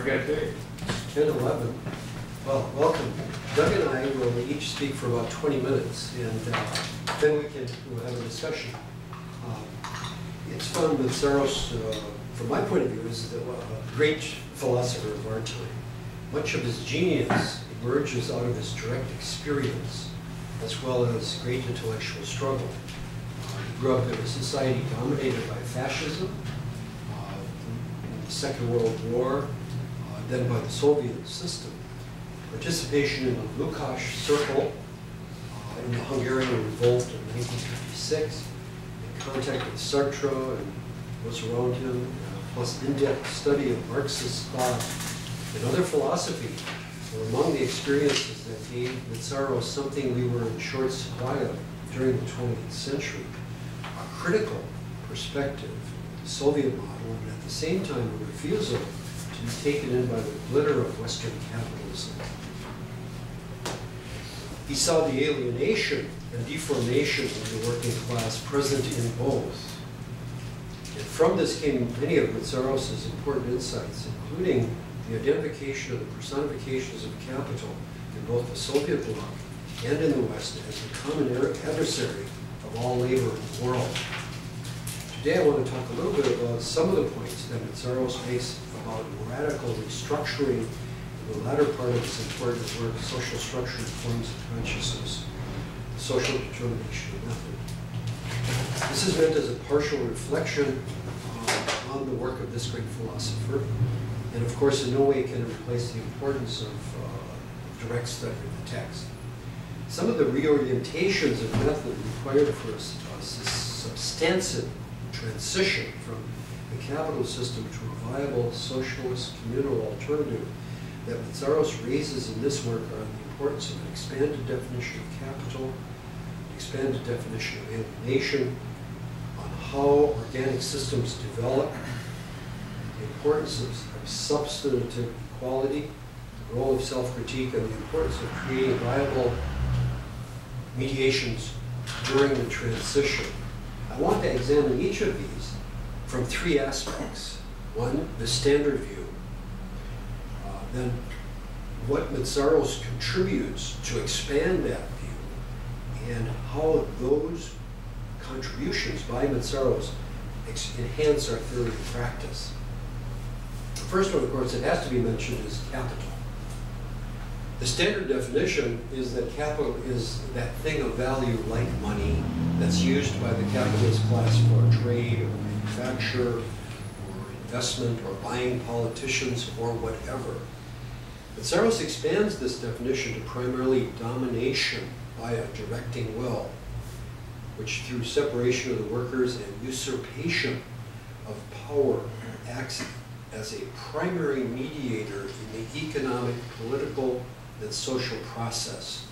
Okay. 10:11. Well, welcome. Doug and I will each speak for about 20 minutes, and then we'll have a discussion. It's fun. Meszaros, from my point of view, is a great philosopher of our time. Much of his genius emerges out of his direct experience, as well as great intellectual struggle. He grew up in a society dominated by fascism, the Second World War, then by the Soviet system. Participation in the Lukács Circle in the Hungarian Revolt in 1956, in contact with Sartre and what's around him, plus in-depth study of Marxist thought and other philosophy were among the experiences that gave Meszaros something we were in short supply of during the 20th century, a critical perspective of the Soviet model, and at the same time a refusal to be taken in by the glitter of Western capitalism. He saw the alienation and deformation of the working class present in both. And from this came many of Meszaros' important insights, including the identification of the personifications of capital in both the Soviet bloc and in the West as the common adversary of all labor in the world. Today I want to talk a little bit about some of the points that Meszaros makes about radical restructuring in the latter part of his important work, Social Structure and Forms of Consciousness, the Social Determination Method. This is meant as a partial reflection on the work of this great philosopher, and of course in no way can it replace the importance of direct study of the text. Some of the reorientations of method required for a substantive transition from the capital system to a viable socialist communal alternative that Meszaros raises in this work are the importance of an expanded definition of capital, an expanded definition of alienation, on how organic systems develop, the importance of substantive equality, the role of self-critique, and the importance of creating viable mediations during the transition. I want to examine each of these from three aspects. One, the standard view. Then what Meszaros contributes to expand that view, and how those contributions by Meszaros enhance our theory of practice. The first one, of course, it has to be mentioned is capital. The standard definition is that capital is that thing of value like money that's used by the capitalist class for trade or manufacture or investment or buying politicians or whatever. Meszaros expands this definition to primarily domination by a directing will, which through separation of the workers and usurpation of power acts as a primary mediator in the economic, political, and social process.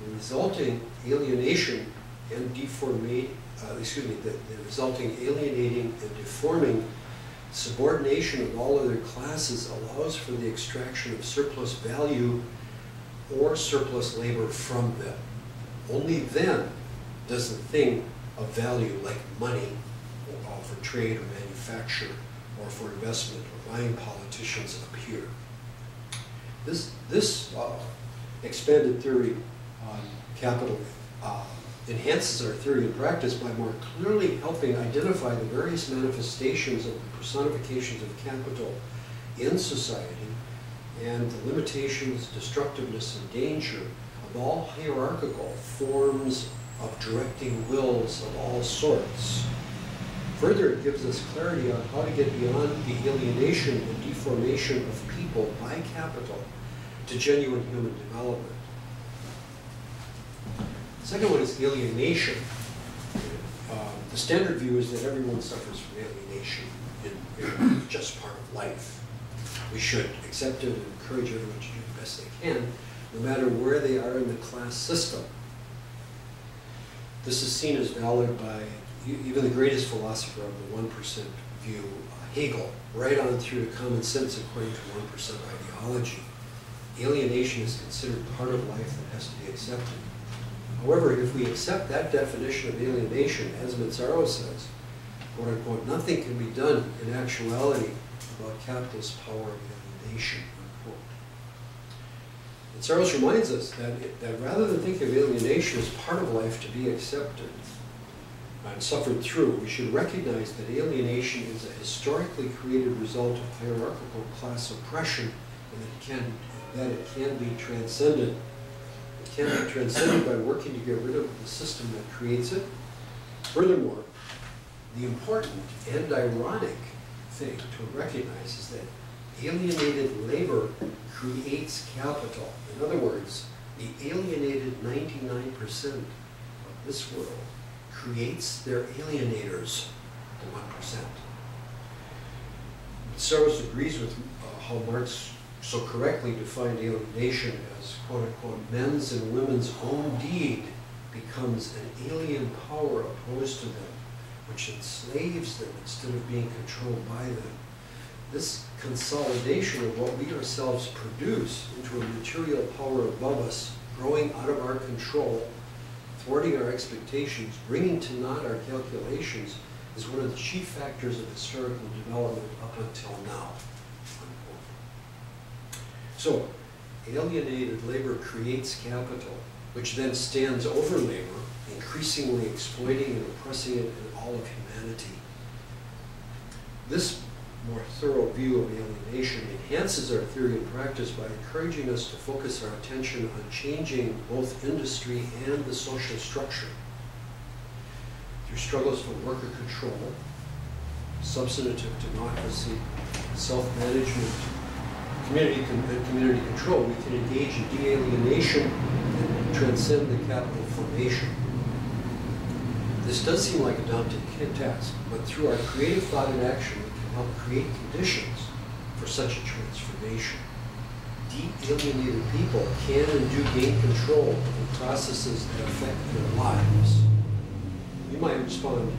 The resulting alienation and the resulting alienating and deforming subordination of all other classes allows for the extraction of surplus value or surplus labor from them. Only then does the thing of value like money for trade or manufacture or for investment or buying politicians appear. This expanded theory on capital enhances our theory of practice by more clearly helping identify the various manifestations of the personifications of capital in society and the limitations, destructiveness, and danger of all hierarchical forms of directing wills of all sorts. Further, it gives us clarity on how to get beyond the alienation and deformation of people by capital to genuine human development. The second one is alienation. The standard view is that everyone suffers from alienation in just part of life. We should accept it and encourage everyone to do the best they can, no matter where they are in the class system. This is seen as valid by even the greatest philosopher of the 1% view, Hegel, right on through to common sense according to 1% ideology. Alienation is considered part of life that has to be accepted. However, if we accept that definition of alienation, as Meszaros says, quote unquote, nothing can be done in actuality about capitalist power and alienation, unquote. Meszaros reminds us that rather than think of alienation as part of life to be accepted and suffered through, we should recognize that alienation is a historically created result of hierarchical class oppression, and that it can be transcended. It can be transcended by working to get rid of the system that creates it. Furthermore, the important and ironic thing to recognize is that alienated labor creates capital. In other words, the alienated 99% of this world creates their alienators, the 1%. Meszaros agrees with how Marx so correctly defined alienation as, quote unquote, men's and women's own deed becomes an alien power opposed to them, which enslaves them instead of being controlled by them. This consolidation of what we ourselves produce into a material power above us, growing out of our control, thwarting our expectations, bringing to naught our calculations, is one of the chief factors of historical development up until now. So, alienated labor creates capital, which then stands over labor, increasingly exploiting and oppressing it in all of humanity. This more thorough view of alienation enhances our theory and practice by encouraging us to focus our attention on changing both industry and the social structure. Through struggles for worker control, substantive democracy, self-management, community control, we can engage in de-alienation and transcend the capital formation. This does seem like a daunting task, but through our creative thought and action, we can help create conditions for such a transformation. De-alienated people can and do gain control of the processes that affect their lives. You might respond,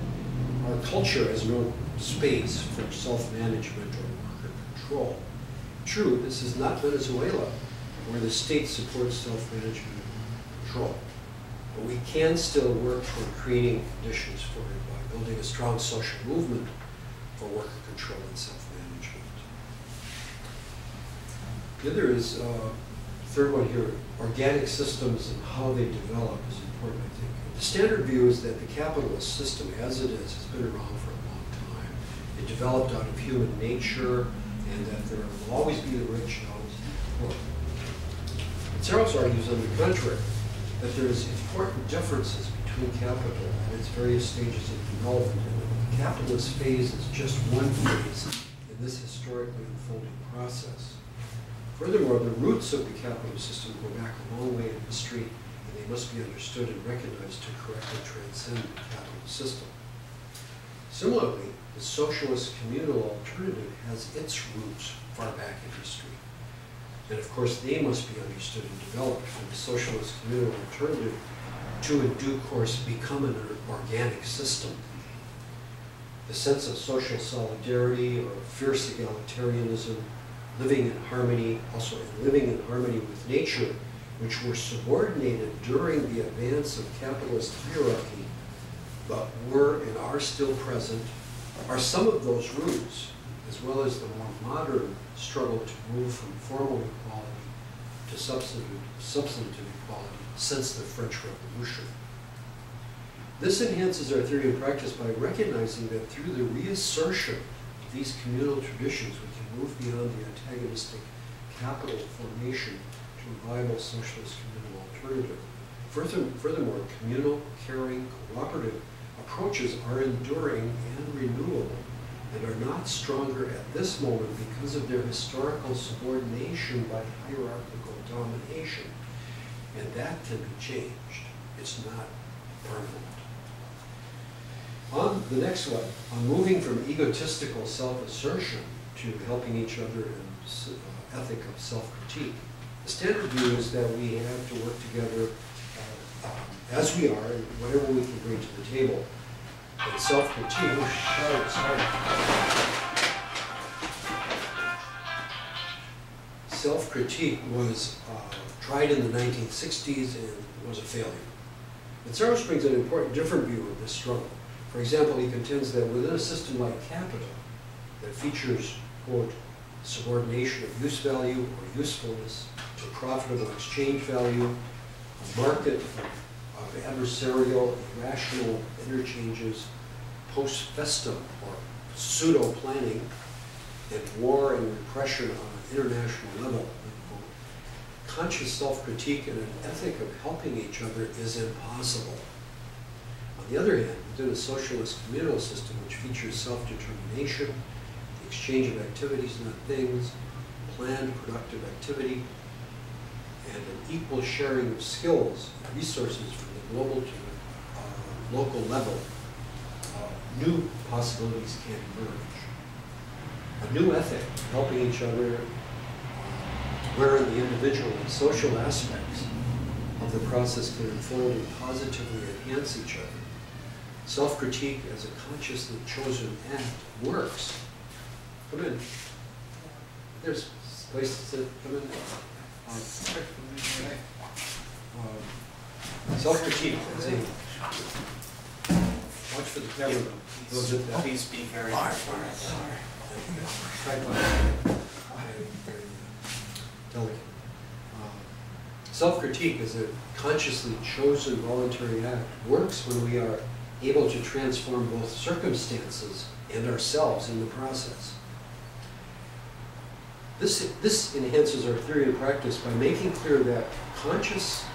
our culture has no space for self-management or worker control. True, this is not Venezuela, where the state supports self-management and control. But we can still work toward creating conditions for it by building a strong social movement for worker control and self-management. The other is, third one here, organic systems and how they develop is important, I think. The standard view is that the capitalist system, as it is, has been around for a long time. It developed out of human nature, and that there will always be the rich and always the poor. Meszaros argues, on the contrary, that there is important differences between capital and its various stages of development, and that the capitalist phase is just one phase in this historically unfolding process. Furthermore, the roots of the capitalist system go back a long way in history, and they must be understood and recognized to correctly transcend the capitalist system. Similarly, the socialist communal alternative has its roots far back in history. And of course, they must be understood and developed for the socialist communal alternative to, in due course, become an organic system. The sense of social solidarity or fierce egalitarianism, living in harmony, also living in harmony with nature, which were subordinated during the advance of capitalist hierarchy, but were and are still present, are some of those roots, as well as the more modern struggle to move from formal equality to substantive equality since the French Revolution. This enhances our theory and practice by recognizing that through the reassertion of these communal traditions, we can move beyond the antagonistic capital formation to a viable socialist communal alternative. Furthermore, communal, caring, cooperative approaches are enduring and renewable, and are not stronger at this moment because of their historical subordination by hierarchical domination. And that can be changed. It's not permanent. On the next one, on moving from egotistical self-assertion to helping each other in ethic of self-critique, the standard view is that we have to work together as we are, and whatever we can bring to the table. And self-critique, self-critique was tried in the 1960s and was a failure. Meszaros brings an important different view of this struggle. For example, he contends that within a system like capital that features, quote, subordination of use value or usefulness to profitable exchange value, a market of adversarial, irrational interchanges, post festum or pseudo-planning, and war and repression on an international level. Conscious self-critique and an ethic of helping each other is impossible. On the other hand, within a socialist communal system which features self-determination, the exchange of activities, not things, planned productive activity, and an equal sharing of skills and resources from the global to the local level, new possibilities can emerge. A new ethic, helping each other, wherein the individual and social aspects of the process can unfold and positively enhance each other. Self-critique as a consciously chosen act works. Come in. There's places to come in. Self-critique as a... Watch for the camera. Please be very careful. Delicate. Self-critique as a consciously chosen voluntary act works when we are able to transform both circumstances and ourselves in the process. This enhances our theory of practice by making clear that conscious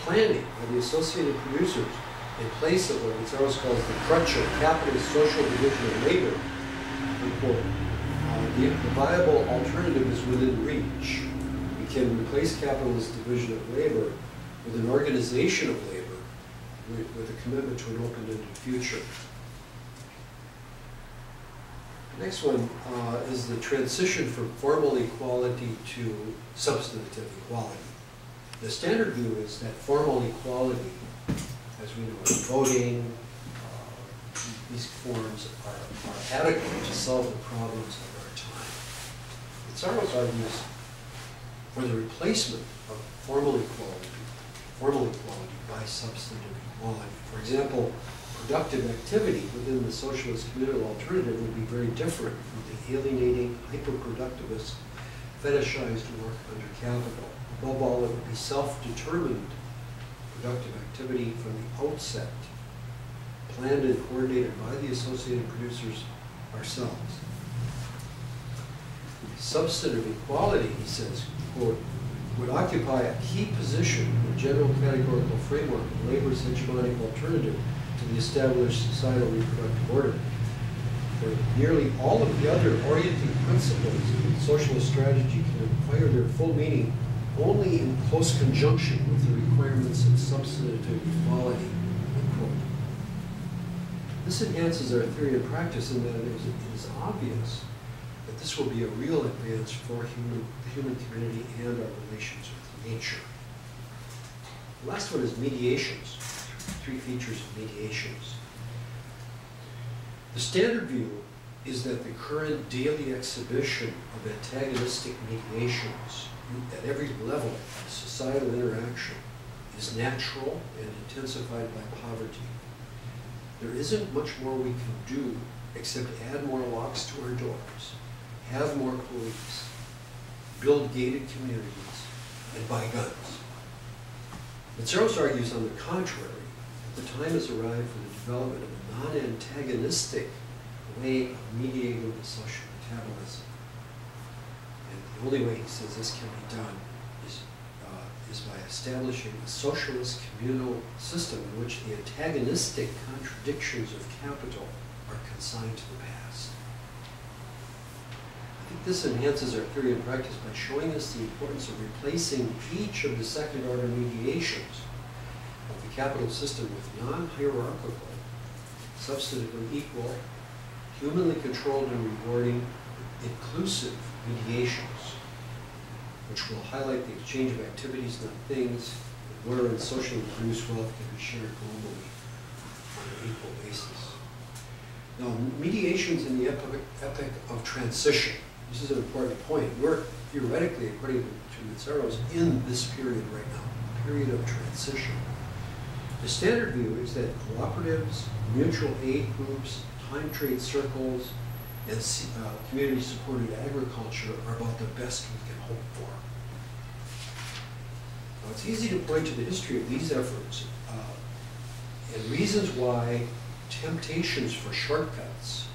planning by the associated producers in place of what Meszaros calls the crutch of capitalist social division of labor, unquote, the viable alternative is within reach. We can replace capitalist division of labor with an organization of labor with a commitment to an open-ended future. The next one is the transition from formal equality to substantive equality. The standard view is that formal equality, as we know, voting, these forms are adequate to solve the problems of our time. Meszaros argues for the replacement of formal equality by substantive equality. For example, productive activity within the socialist communal alternative would be very different from the alienating, hyper-productivist, fetishized work under capital. Above all, it would be self-determined productive activity from the outset, planned and coordinated by the associated producers ourselves. Substantive equality, he says, quote, would occupy a key position in the general categorical framework of labor's hegemonic alternative to the established societal reproductive order, where nearly all of the other orienting principles of socialist strategy can acquire their full meaning only in close conjunction with the requirements of substantive equality, unquote. This enhances our theory of practice in that it is obvious that this will be a real advance for the human community and our relations with nature. The last one is mediations. 3 features of mediations. The standard view is that the current daily exhibition of antagonistic mediations at every level of societal interaction is natural and intensified by poverty. There isn't much more we can do except add more locks to our doors, have more police, build gated communities, and buy guns. Meszaros argues, on the contrary, that the time has arrived for the development of a non-antagonistic way of mediating the social metabolism. And the only way, he says, this can be done is by establishing a socialist communal system in which the antagonistic contradictions of capital are consigned to the past. I think this enhances our theory of practice by showing us the importance of replacing each of the second-order mediations of the capital system with non-hierarchical, substantively equal, humanly controlled and rewarding, inclusive mediations, which will highlight the exchange of activities, not things, and wherein socially produced wealth can be shared globally on an equal basis. Now, mediations in the epoch of transition. This is an important point. We're theoretically, according to Meszaros, in this period right now, a period of transition. The standard view is that cooperatives, mutual aid groups, time trade circles, and community-supported agriculture are about the best we can hope for. Now, it's easy to point to the history of these efforts and reasons why temptations for shortcuts,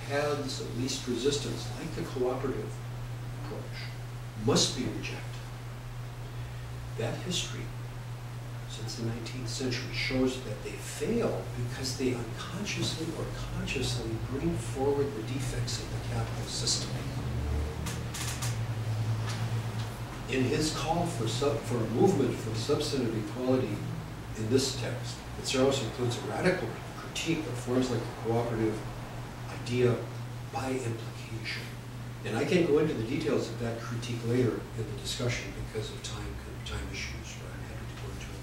paths of least resistance, like the cooperative approach, must be rejected. That history, since the 19th century, shows that they fail because they unconsciously or consciously bring forward the defects of the capitalist system. In his call for a movement for substantive equality in this text, Meszaros includes a radical critique of forms like the cooperative idea by implication. And I can go into the details of that critique later in the discussion because of time issues, but I'm happy to go into it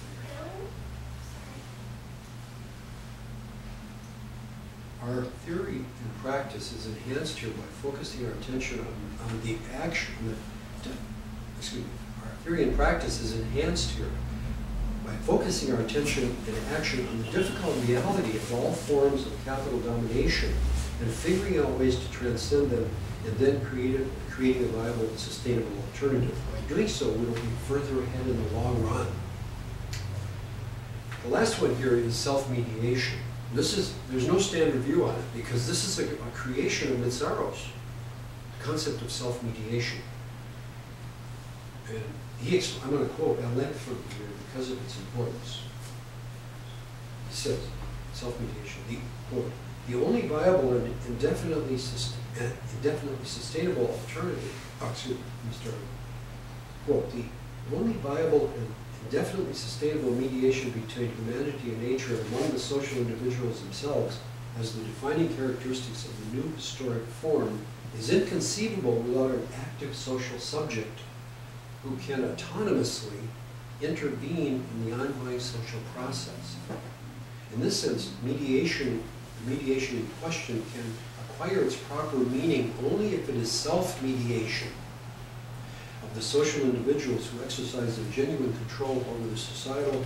later. Our theory and practice is enhanced here by focusing our attention on the action. Our theory and practice is enhanced here by focusing our attention and action on the difficult reality of all forms of capital domination and figuring out ways to transcend them, and then creating a viable and sustainable alternative. By doing so, we will be further ahead in the long run. The last one here is self-mediation. There's no standard view on it because this is a creation of Meszaros, the concept of self-mediation. And I'm going to quote at length from here because of its importance. He says, self-mediation, quote, the only viable and indefinitely sustainable alternative, quote, the only viable and indefinitely sustainable mediation between humanity and nature among the social individuals themselves as the defining characteristics of the new historic form is inconceivable without an active social subject who can autonomously intervene in the ongoing social process. In this sense, mediation in question can acquire its proper meaning only if it is self-mediation of the social individuals who exercise a genuine control over the societal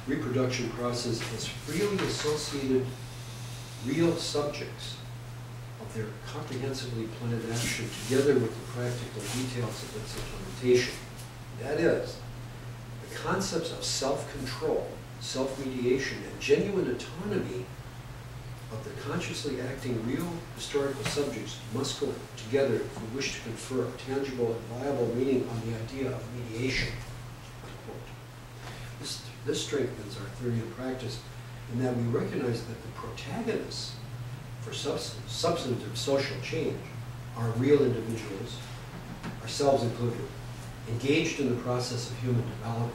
reproduction process as freely associated real subjects of their comprehensively planned action together with the practical details of its implementation. That is, the concepts of self-control, self-mediation, and genuine autonomy of the consciously acting real historical subjects must go together if we wish to confer a tangible and viable meaning on the idea of mediation. This strengthens our theory and practice in that we recognize that the protagonists for substantive social change are real individuals, ourselves included, engaged in the process of human development.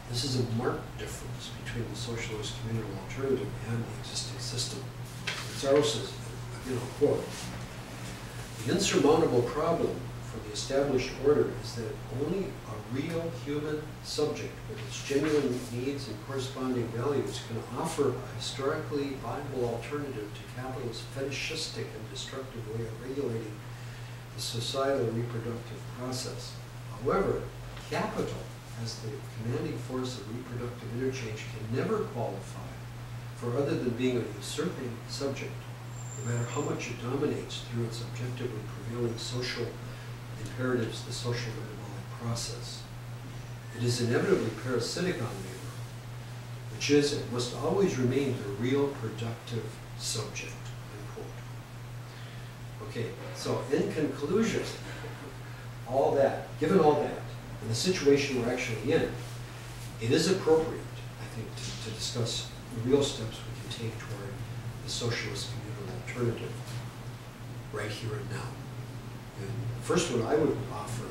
This is a marked difference between the socialist communal alternative and the existing system. Meszaros says, again, I'll quote, the insurmountable problem for the established order is that only a real human subject with its genuine needs and corresponding values can offer a historically viable alternative to capital's fetishistic and destructive way of regulating the societal reproductive process. However, capital, as the commanding force of reproductive interchange, can never qualify for other than being a usurping subject, no matter how much it dominates through its objectively prevailing social imperatives, the social metabolic process. It is inevitably parasitic on labor, which is and must always remain the real productive subject, unquote. Okay, so in conclusion, given all that, in the situation we're actually in, it is appropriate, I think, to discuss the real steps we can take toward the socialist communal alternative right here and now. And the first one I would offer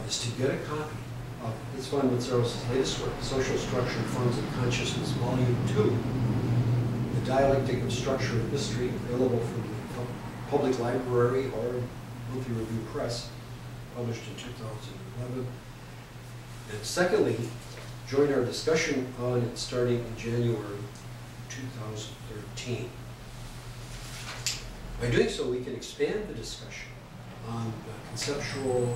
is to get a copy of, let's find Meszaros' latest work, Social Structure, Forms of Consciousness, Volume 2, The Dialectic of Structure and History, available from the Public Library or Monthly Review Press, published in 2011. And secondly, join our discussion on it starting in January 2013. By doing so, we can expand the discussion on the conceptual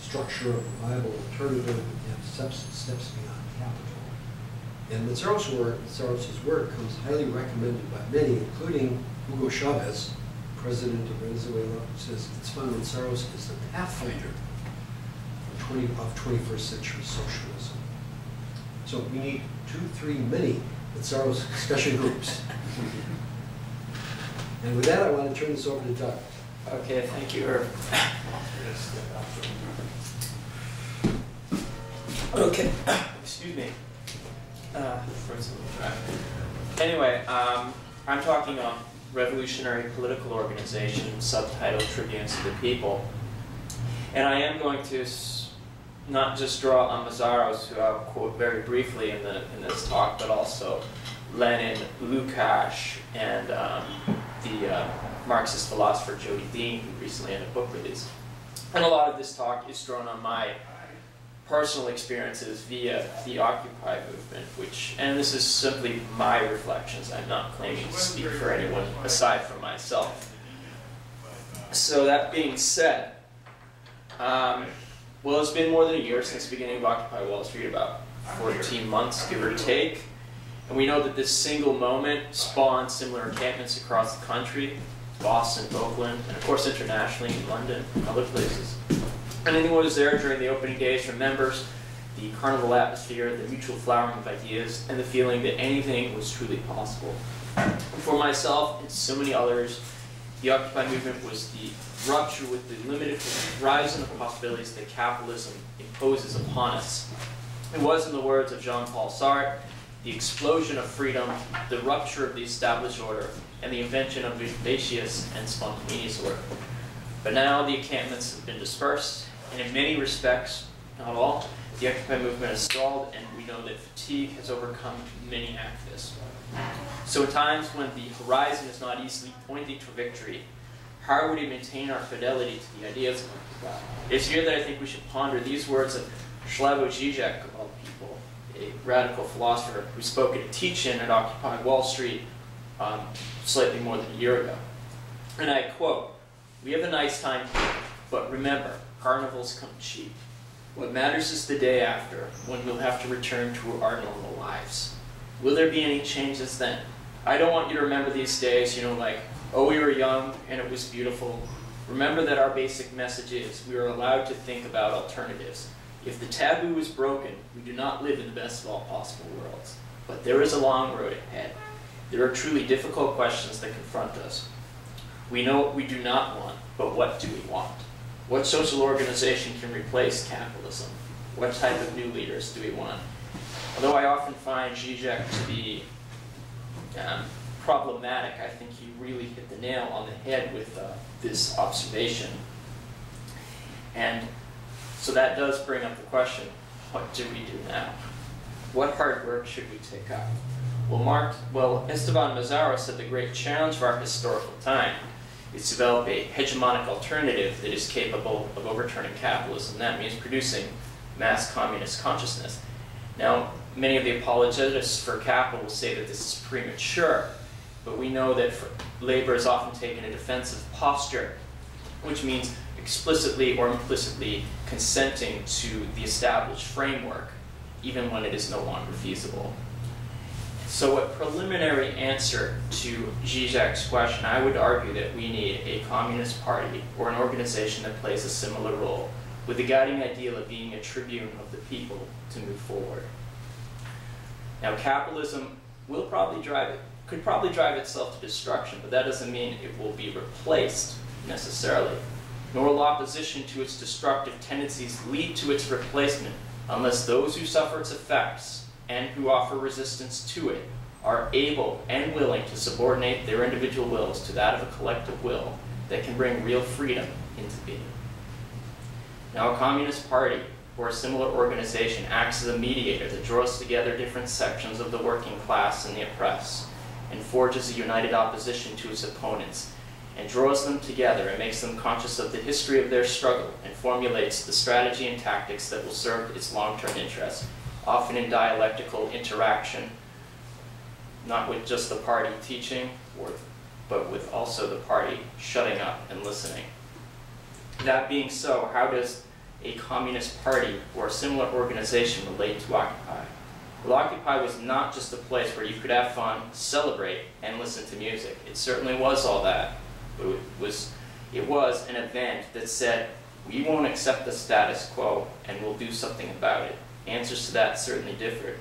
structure of a viable alternative and steps beyond capital. And Mezaros's work comes highly recommended by many, including Hugo Chavez, president of Venezuela, who says it's fun Mezaros is the pathfinder of 21st century socialism. So we need 2, 3, many Meszaros discussion groups. And with that, I want to turn this over to Doug. Okay, thank you, Irv. Okay, excuse me. Anyway, I'm talking on Revolutionary Political Organization, subtitled Tribunes of the People. And I am going to not just draw on Meszaros, who I'll quote very briefly in this talk, but also Lennon, Lukács, and the Marxist philosopher Jody Dean, who recently had a book release. And a lot of this talk is drawn on my personal experiences via the Occupy movement, and this is simply my reflections. I'm not claiming to speak for anyone aside from myself. So that being said, well, it's been more than a year since the beginning of Occupy Wall Street, about 14 months, give or take. And we know that this single moment spawned similar encampments across the country, Boston, Oakland, and of course internationally in London and other places. And anyone who was there during the opening days remembers the carnival atmosphere, the mutual flowering of ideas, and the feeling that anything was truly possible. And for myself and so many others, the Occupy movement was the rupture with the limited horizon of possibilities that capitalism imposes upon us. It was, in the words of Jean-Paul Sartre, the explosion of freedom, the rupture of the established order, and the invention of vivacious and spontaneous order. But now the encampments have been dispersed, and in many respects, not all, the Occupy movement has stalled, and we know that fatigue has overcome many activists. So in times when the horizon is not easily pointing to victory, how would we maintain our fidelity to the ideas of Occupy? It's here that I think we should ponder these words of Slavoj Žižek, of all people, a radical philosopher who spoke at a teach-in at Occupy Wall Street slightly more than a year ago. And I quote, "We have a nice time here, but remember, carnivals come cheap. What matters is the day after, when we'll have to return to our normal lives. Will there be any changes then? I don't want you to remember these days, like, oh, we were young and it was beautiful. Remember that our basic message is we are allowed to think about alternatives. If the taboo is broken, we do not live in the best of all possible worlds. But there is a long road ahead. There are truly difficult questions that confront us. We know what we do not want, but what do we want? What social organization can replace capitalism? What type of new leaders do we want?" Although I often find Žižek to be problematic, I think he really hit the nail on the head with this observation. And so that does bring up the question, what do we do now? What hard work should we take up? Well, Esteban Meszaros said the great challenge of our historical time is to develop a hegemonic alternative that is capable of overturning capitalism. That means producing mass communist consciousness. Now, many of the apologists for capital will say that this is premature, but we know that labor has often taken a defensive posture, which means explicitly or implicitly consenting to the established framework, even when it is no longer feasible. So a preliminary answer to Žižek's question, I would argue that we need a communist party or an organization that plays a similar role, with the guiding ideal of being a tribune of the people to move forward. Now, capitalism could probably drive itself to destruction, but that doesn't mean it will be replaced necessarily, nor will opposition to its destructive tendencies lead to its replacement unless those who suffer its effects and who offer resistance to it are able and willing to subordinate their individual wills to that of a collective will that can bring real freedom into being. Now, a communist party or a similar organization acts as a mediator that draws together different sections of the working class and the oppressed, and forges a united opposition to its opponents, and draws them together and makes them conscious of the history of their struggle, and formulates the strategy and tactics that will serve its long-term interests, often in dialectical interaction, not with just the party teaching, but with also the party shutting up and listening. That being so, how does a communist party or a similar organization relate to Occupy? Well, Occupy was not just a place where you could have fun, celebrate, and listen to music. It certainly was all that. But it was an event that said, we won't accept the status quo and we'll do something about it. Answers to that certainly differed.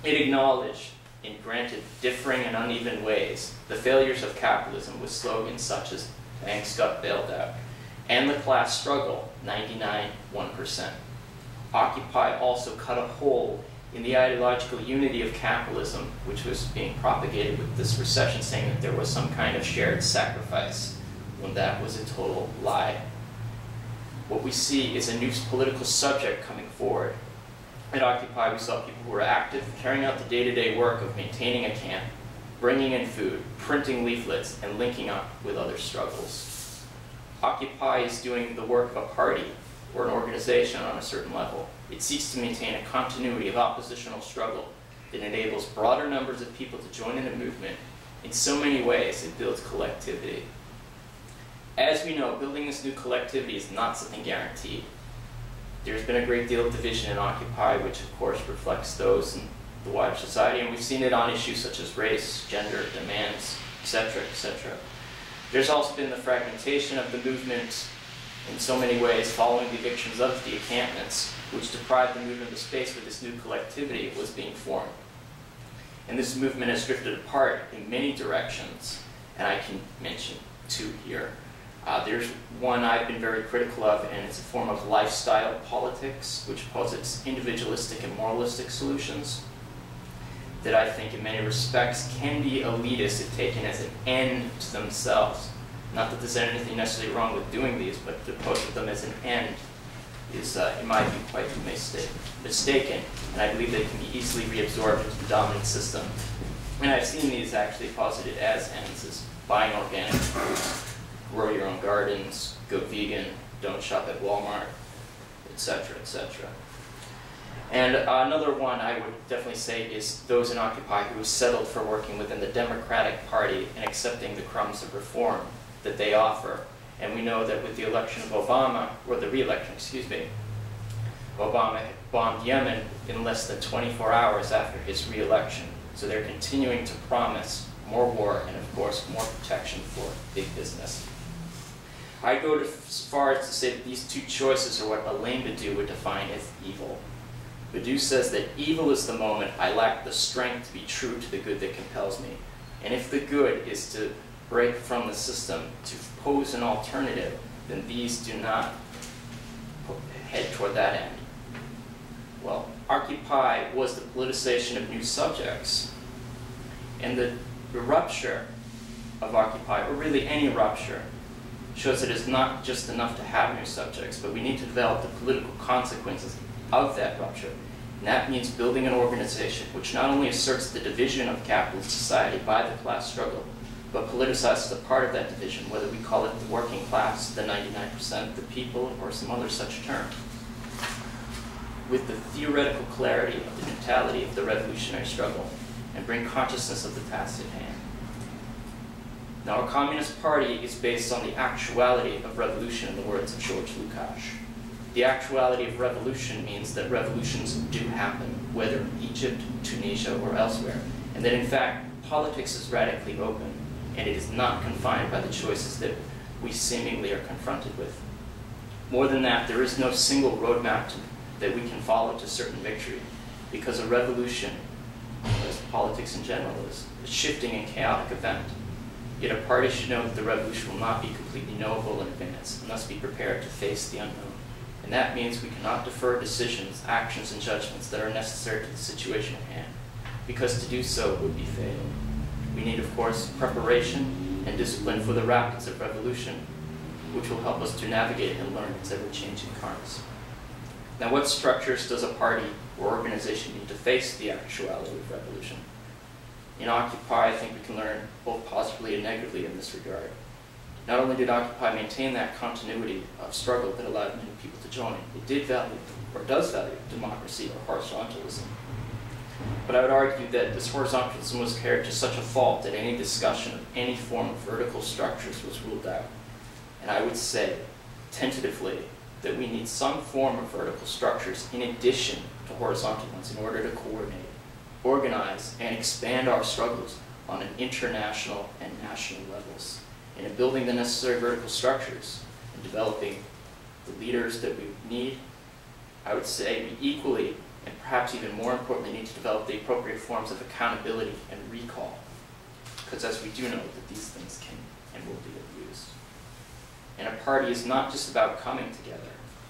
It acknowledged, in granted differing and uneven ways, the failures of capitalism with slogans such as banks got bailed out, and the class struggle, 99-1%. Occupy also cut a hole in the ideological unity of capitalism, which was being propagated with this recession, saying that there was some kind of shared sacrifice, when that was a total lie. What we see is a new political subject coming forward. At Occupy, we saw people who were active, carrying out the day-to-day work of maintaining a camp, bringing in food, printing leaflets, and linking up with other struggles. Occupy is doing the work of a party or an organization on a certain level. It seeks to maintain a continuity of oppositional struggle that enables broader numbers of people to join in a movement. In so many ways, it builds collectivity. As we know, building this new collectivity is not something guaranteed. There's been a great deal of division in Occupy, which of course reflects those in the wider society, and we've seen it on issues such as race, gender, demands, etc., etc. There's also been the fragmentation of the movement in so many ways following the evictions of the encampments, which deprived the movement of the space where this new collectivity was being formed. And this movement has drifted apart in many directions, and I can mention two here. There's one I've been very critical of, and it's a form of lifestyle politics, which posits individualistic and moralistic solutions that I think in many respects can be elitist if taken as an end to themselves. Not that there's anything necessarily wrong with doing these, but to posit them as an end is, in my view, quite mistaken, and I believe they can be easily reabsorbed into the dominant system. And I've seen these actually posited as ends, as buying organic food, grow your own gardens, go vegan, don't shop at Walmart, etc., etc. And another one I would definitely say is those in Occupy who have settled for working within the Democratic Party and accepting the crumbs of reform that they offer. And we know that with the election of Obama, or the re-election, excuse me, Obama bombed Yemen in less than 24 hours after his re-election. So they're continuing to promise more war and, of course, more protection for big business. I go as far as to say that these two choices are what Alain Badiou would define as evil. Badiou says that evil is the moment I lack the strength to be true to the good that compels me. And if the good is to break from the system, to pose an alternative, then these do not head toward that end. Well, Occupy was the politicization of new subjects. And the rupture of Occupy, or really any rupture, shows that it's not just enough to have new subjects, but we need to develop the political consequences of that rupture. And that means building an organization which not only asserts the division of capitalist society by the class struggle, but politicizes a part of that division, whether we call it the working class, the 99%, the people, or some other such term. With the theoretical clarity of the totality of the revolutionary struggle, and bring consciousness of the task at hand. Now, our Communist Party is based on the actuality of revolution, in the words of George Lukács. The actuality of revolution means that revolutions do happen, whether in Egypt, Tunisia, or elsewhere, and that in fact, politics is radically open, and it is not confined by the choices that we seemingly are confronted with. More than that, there is no single roadmap that we can follow to certain victory, because a revolution, as politics in general is, a shifting and chaotic event. Yet a party should know that the revolution will not be completely knowable in advance, and must be prepared to face the unknown. And that means we cannot defer decisions, actions, and judgments that are necessary to the situation at hand, because to do so would be fatal. We need, of course, preparation and discipline for the rapids of revolution, which will help us to navigate and learn its ever-changing currents. Now, what structures does a party or organization need to face the actuality of revolution? In Occupy, I think we can learn both positively and negatively in this regard. Not only did Occupy maintain that continuity of struggle that allowed many people to join, it did value, or does value, democracy or horizontalism. But I would argue that this horizontalism was carried to such a fault that any discussion of any form of vertical structures was ruled out. And I would say, tentatively, that we need some form of vertical structures in addition to horizontal ones in order to coordinate organize, and expand our struggles on an international and national levels, and in building the necessary vertical structures and developing the leaders that we need. I would say we equally, and perhaps even more importantly, need to develop the appropriate forms of accountability and recall, because as we do know that these things can and will be abused. And a party is not just about coming together,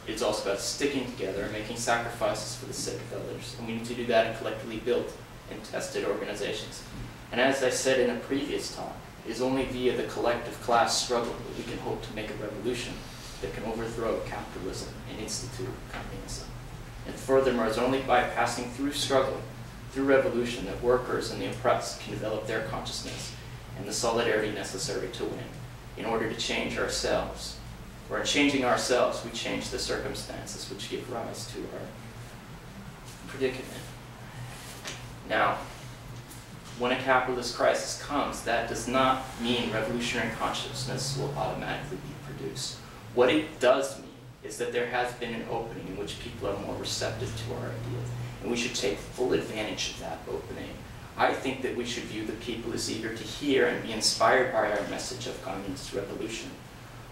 it's also about sticking together and making sacrifices for the sake of others. And we need to do that in collectively built and tested organizations. And as I said in a previous talk, it is only via the collective class struggle that we can hope to make a revolution that can overthrow capitalism and institute communism. And furthermore, it's only by passing through struggle, through revolution, that workers and the oppressed can develop their consciousness and the solidarity necessary to win in order to change ourselves. Or in changing ourselves, we change the circumstances which give rise to our predicament. Now, when a capitalist crisis comes, that does not mean revolutionary consciousness will automatically be produced. What it does mean is that there has been an opening in which people are more receptive to our ideas, and we should take full advantage of that opening. I think that we should view the people as eager to hear and be inspired by our message of communist revolution.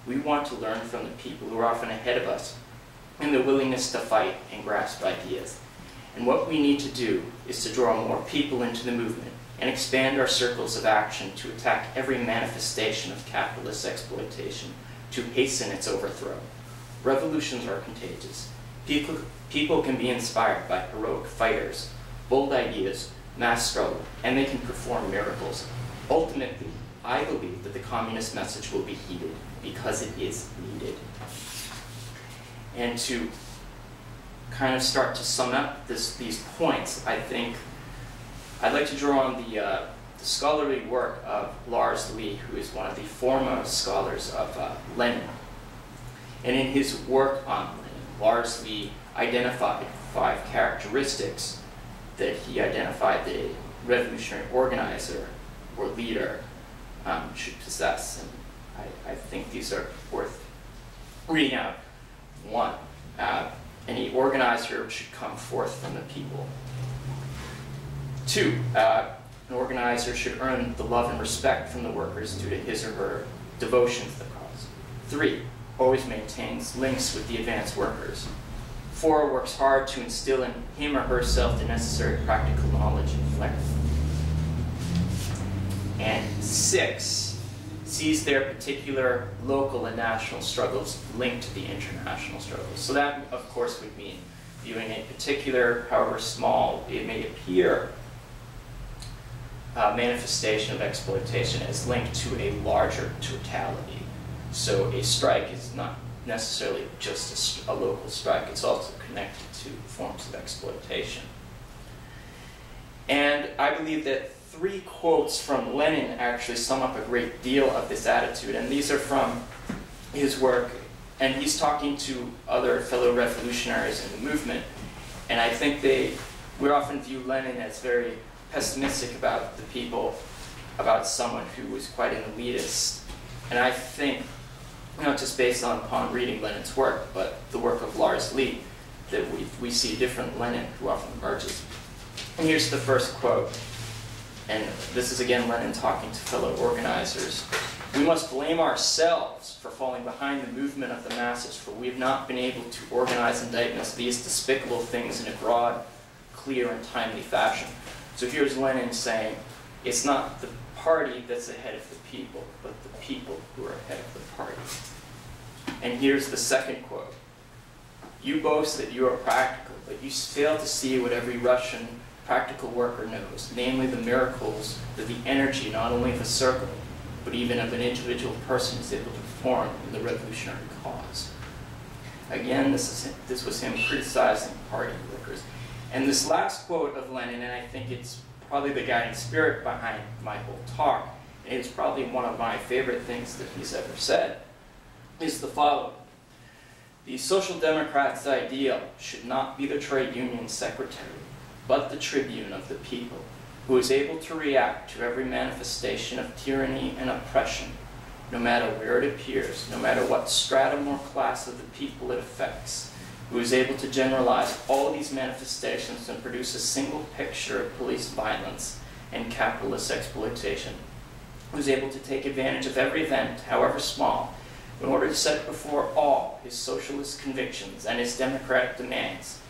We want to learn from the people who are often ahead of us in the willingness to fight and grasp ideas. And what we need to do is to draw more people into the movement and expand our circles of action to attack every manifestation of capitalist exploitation, to hasten its overthrow. Revolutions are contagious. People can be inspired by heroic fighters, bold ideas, mass struggle, and they can perform miracles. Ultimately, I believe that the communist message will be heeded because it is needed. And to kind of start to sum up these points, I think I'd like to draw on the scholarly work of Lars Lee, who is one of the foremost scholars of Lennon. And in his work on Lennon, Lars Lee identified 5 characteristics that he identified that a revolutionary organizer or leader should possess. And I think these are worth reading out. 1, any organizer should come forth from the people. 2, an organizer should earn the love and respect from the workers due to his or her devotion to the cause. 3, always maintains links with the advanced workers. 4, works hard to instill in him or herself the necessary practical knowledge and flair. And 6, sees their particular local and national struggles linked to the international struggles. So that, of course, would mean viewing a particular, however small it may appear, manifestation of exploitation as linked to a larger totality. So a strike is not necessarily just a local strike, it's also connected to forms of exploitation. And I believe that 3 quotes from Lenin actually sum up a great deal of this attitude, and these are from his work, and he's talking to other fellow revolutionaries in the movement, and I think we often view Lenin as very pessimistic about the people, about someone who was quite an elitist. And I think, not just based upon reading Lenin's work, but the work of Lars Lee, that we see a different Lenin who often emerges. And here's the first quote, and this is again Lenin talking to fellow organizers. "We must blame ourselves for falling behind the movement of the masses, for we have not been able to organize indictments of these despicable things in a broad, clear, and timely fashion." So here's Lenin saying, it's not the party that's ahead of the people, but the people who are ahead of the party. And here's the second quote. "You boast that you are practical, but you fail to see what every Russian practical worker knows, namely the miracles that the energy not only of a circle, but even of an individual person is able to perform in the revolutionary cause." Again, this was him criticizing party workers. And this last quote of Lenin, and I think it's probably the guiding spirit behind my whole talk, and it's probably one of my favorite things that he's ever said, is the following. "The Social Democrat's ideal should not be the trade union secretary, but the tribune of the people, who is able to react to every manifestation of tyranny and oppression, no matter where it appears, no matter what stratum or class of the people it affects, who is able to generalize all these manifestations and produce a single picture of police violence and capitalist exploitation, who is able to take advantage of every event, however small, in order to set before all his socialist convictions and his democratic demands,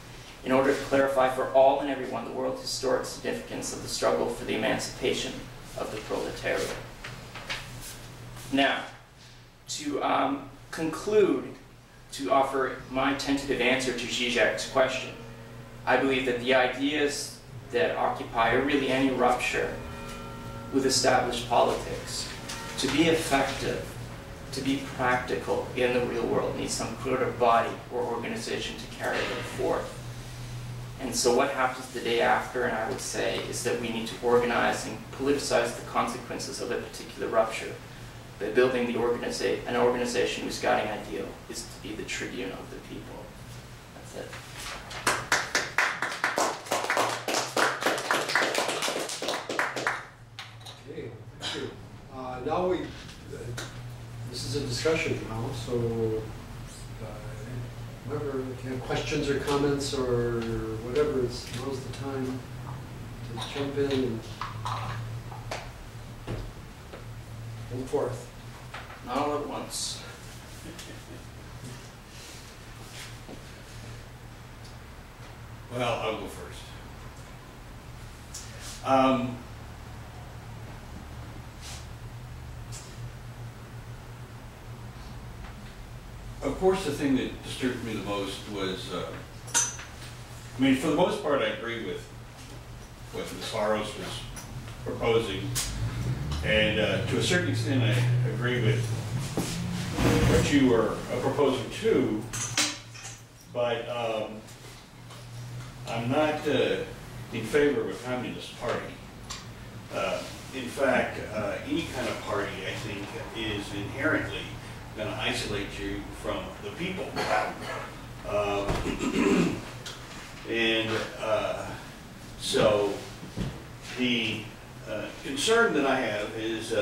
in order to clarify for all and everyone the world historic significance of the struggle for the emancipation of the proletariat. Now, to conclude, to offer my tentative answer to Zizek's question, I believe that the ideas that occupy, or really any rupture with established politics, to be effective, to be practical in the real world, needs some sort of body or organization to carry them forth. And so what happens the day after, and I would say, is that we need to organize and politicize the consequences of a particular rupture by building an organization whose guiding ideal is to be the tribune of the people. That's it. Okay, thank you. Now this is a discussion now, so whoever, if you have questions or comments or whatever, now's the time to jump in and go forth. Not all at once. Well, I'll go first. Of course, the thing that disturbed me the most was, I mean, for the most part, I agree with what Meszaros was proposing, and to a certain extent, I agree with what you were proposing too, but I'm not in favor of a communist party. In fact, any kind of party, I think, is inherently going to isolate you from the people. So the concern that I have is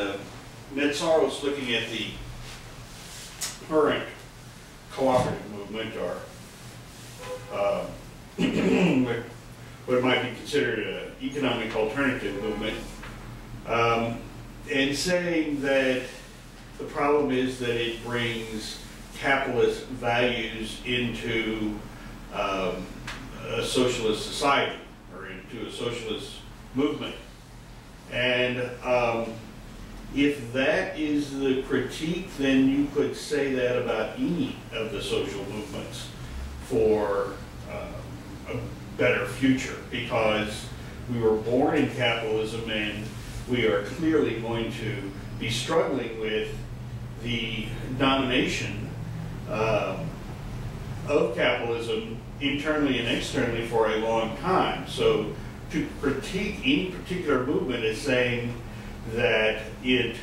Meszaros looking at the current cooperative movement, or what might be considered an economic alternative movement, and saying that the problem is that it brings capitalist values into a socialist society, or into a socialist movement. And if that is the critique, then you could say that about any of the social movements for a better future, because we were born in capitalism and we are clearly going to be struggling with the domination of capitalism internally and externally for a long time. So to critique any particular movement is saying that it